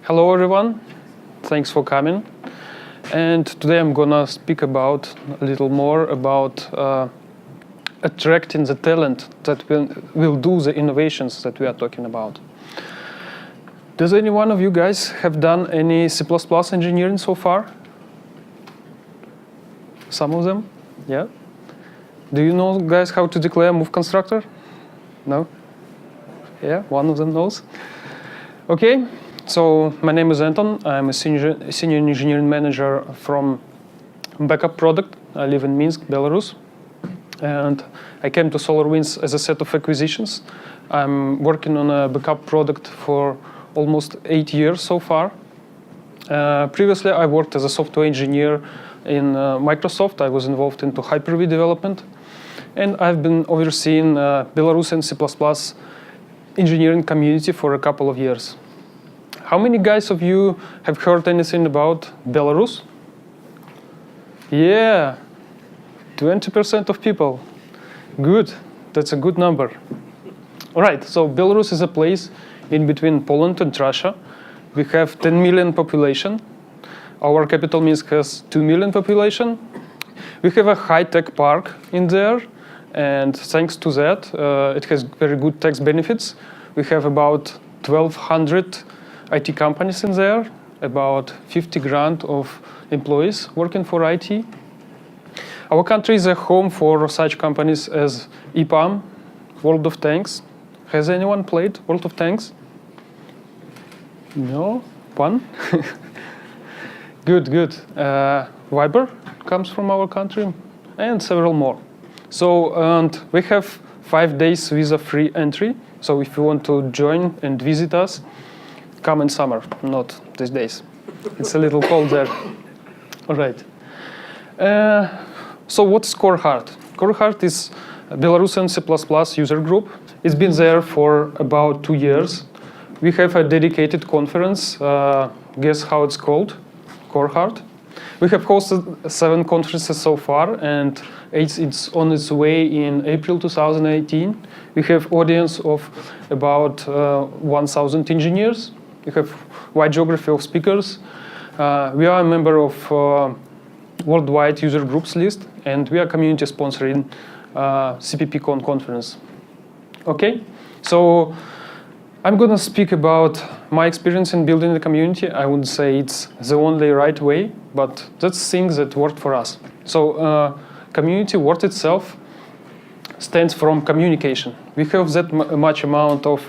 Hello everyone, thanks for coming. And today I'm gonna speak about a little more about attracting the talent that will do the innovations that we are talking about. Does any one of you guys have done any C++ engineering so far? Some of them? Yeah? Do you know, guys, how to declare move constructor? No? Yeah, one of them knows. Okay, so my name is Anton. I'm a senior engineering manager from backup product. I live in Minsk, Belarus. And I came to SolarWinds as a set of acquisitions. I'm working on a backup product for almost 8 years so far. Previously, I worked as a software engineer in Microsoft. I was involved into Hyper-V development. And I've been overseeing Belarusian C++ engineering community for a couple of years. How many guys of you have heard anything about Belarus? Yeah, 20% of people. Good, that's a good number. All right, so Belarus is a place in between Poland and Russia. We have 10 million population. Our capital Minsk has 2 million population. We have a high-tech park in there, and thanks to that, it has very good tax benefits. We have about 1,200 IT companies in there, about 50 grand of employees working for IT. Our country is a home for such companies as EPAM, World of Tanks. Has anyone played World of Tanks? No? One? Good, good. Viber comes from our country, and several more. So, and we have 5 days visa-free entry. So if you want to join and visit us, come in summer, not these days. It's a little cold there. All right. So what's CoreHard? CoreHard is a Belarusian C++ user group. It's been there for about 2 years. We have a dedicated conference. Guess how it's called? CoreHard. We have hosted 7 conferences so far, and it's on its way in April 2018. We have audience of about 1,000 engineers. We have wide geography of speakers. We are a member of worldwide user groups list, and we are community sponsoring CPPCon conference. Okay, so I'm gonna speak about my experience in building the community. I wouldn't say it's the only right way, but that's things that worked for us. So community word itself stands from communication. We have that much amount of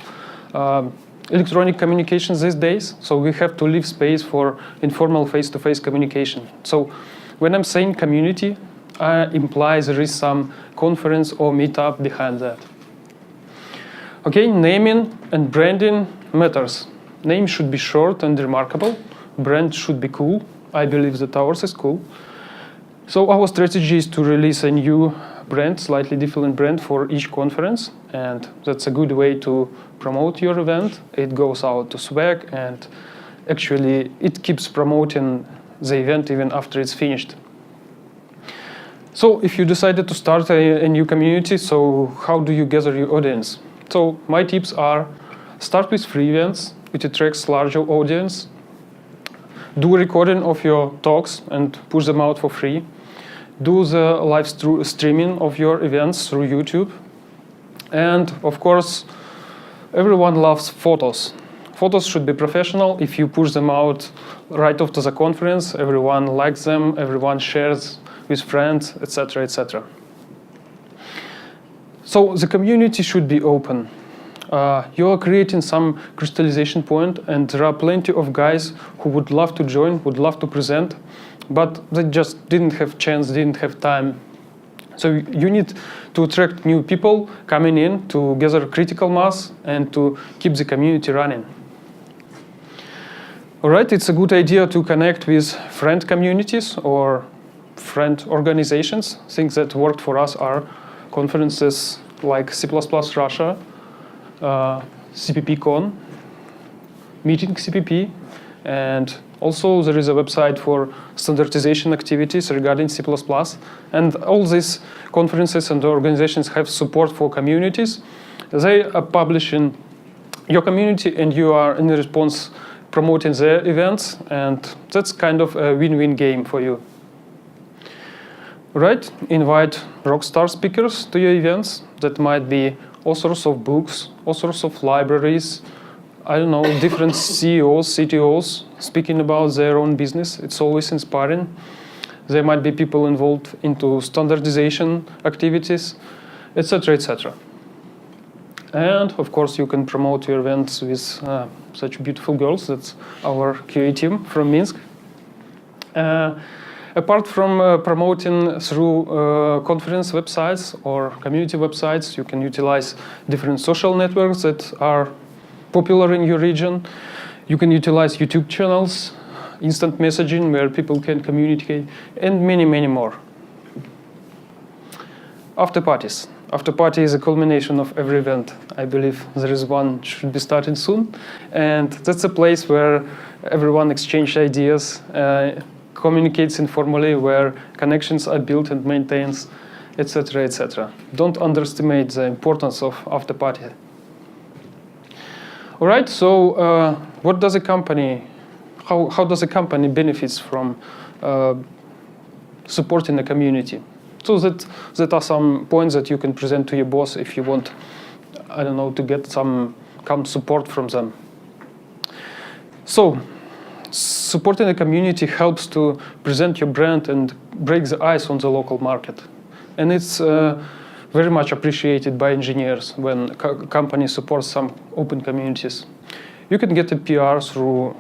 electronic communications these days, so we have to leave space for informal face-to-face communication. So when I'm saying community, implies there is some conference or meetup behind that. Okay, naming and branding matters. Name should be short and remarkable. Brand should be cool. I believe that ours is cool. So our strategy is to release a new brand, slightly different brand for each conference, and that's a good way to promote your event. It goes out to swag, and actually it keeps promoting the event even after it's finished. So if you decided to start a new community, so how do you gather your audience? So my tips are: start with free events, which attracts larger audience. Do a recording of your talks and push them out for free. Do the live streaming of your events through YouTube. And of course, everyone loves photos. Photos should be professional. If you push them out right after the conference, everyone likes them, everyone shares with friends, etc., etc. So the community should be open. You are creating some crystallization point, and there are plenty of guys who would love to join, would love to present, but they just didn't have chance, didn't have time. So you need to attract new people coming in to gather critical mass and to keep the community running. All right, it's a good idea to connect with friend communities or friend organizations. Things that worked for us are conferences like C++ Russia, CPPCon, Meeting CPP, and also there is a website for standardization activities regarding C++. And all these conferences and organizations have support for communities. They are publishing your community, and you are in response promoting their events, and that's kind of a win-win game for you. Right? Invite rockstar speakers to your events. That might be authors of books, authors of libraries, I don't know, different CEOs, CTOs speaking about their own business. It's always inspiring. There might be people involved into standardization activities, etc., etc. And of course, you can promote your events with such beautiful girls. That's our QA team from Minsk. Apart from promoting through conference websites or community websites, you can utilize different social networks that are popular in your region. You can utilize YouTube channels, instant messaging where people can communicate, and many, many more. After parties. After party is a culmination of every event. I believe there is one should be starting soon, and that's a place where everyone exchanges ideas, communicates informally, where connections are built and maintained, etc., etc. Don't underestimate the importance of after party. All right. So, what does a company? How does a company benefits from supporting the community? So that are some points that you can present to your boss if you want, I don't know, to get some support from them. So, supporting the community helps to present your brand and break the ice on the local market. And it's very much appreciated by engineers when companies support some open communities. You can get a PR through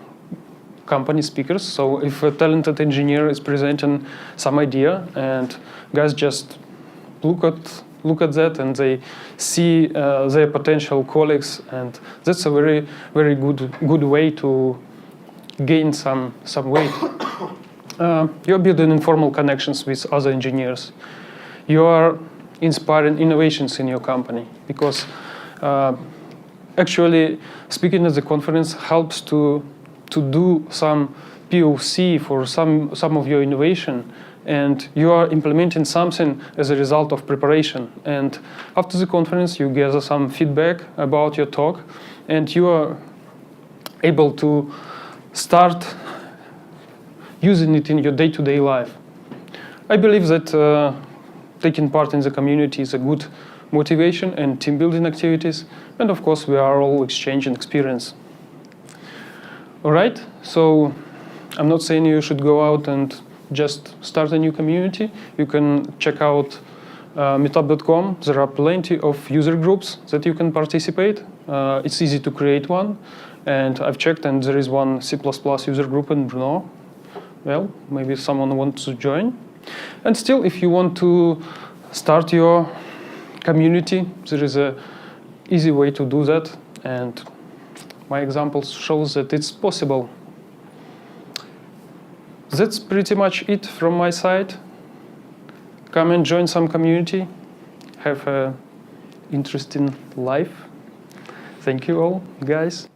company speakers. So if a talented engineer is presenting some idea and guys just look at that and they see their potential colleagues, and that's a very, very good way to gain some weight. You're building informal connections with other engineers. You are inspiring innovations in your company because actually speaking at the conference helps to do some POC for some of your innovation, and you are implementing something as a result of preparation. And after the conference, you gather some feedback about your talk, and you are able to start using it in your day-to-day life. I believe that taking part in the community is a good motivation and team building activities, and of course we are all exchanging experience. All right, so I'm not saying you should go out and just start a new community. You can check out meetup.com. There are plenty of user groups that you can participate. It's easy to create one, and I've checked, and there is one C++ user group in Brno. Well, maybe someone wants to join. And still, if you want to start your community, there is an easy way to do that, and my example shows that it's possible. That's pretty much it from my side. Come and join some community. Have an interesting life. Thank you all, guys.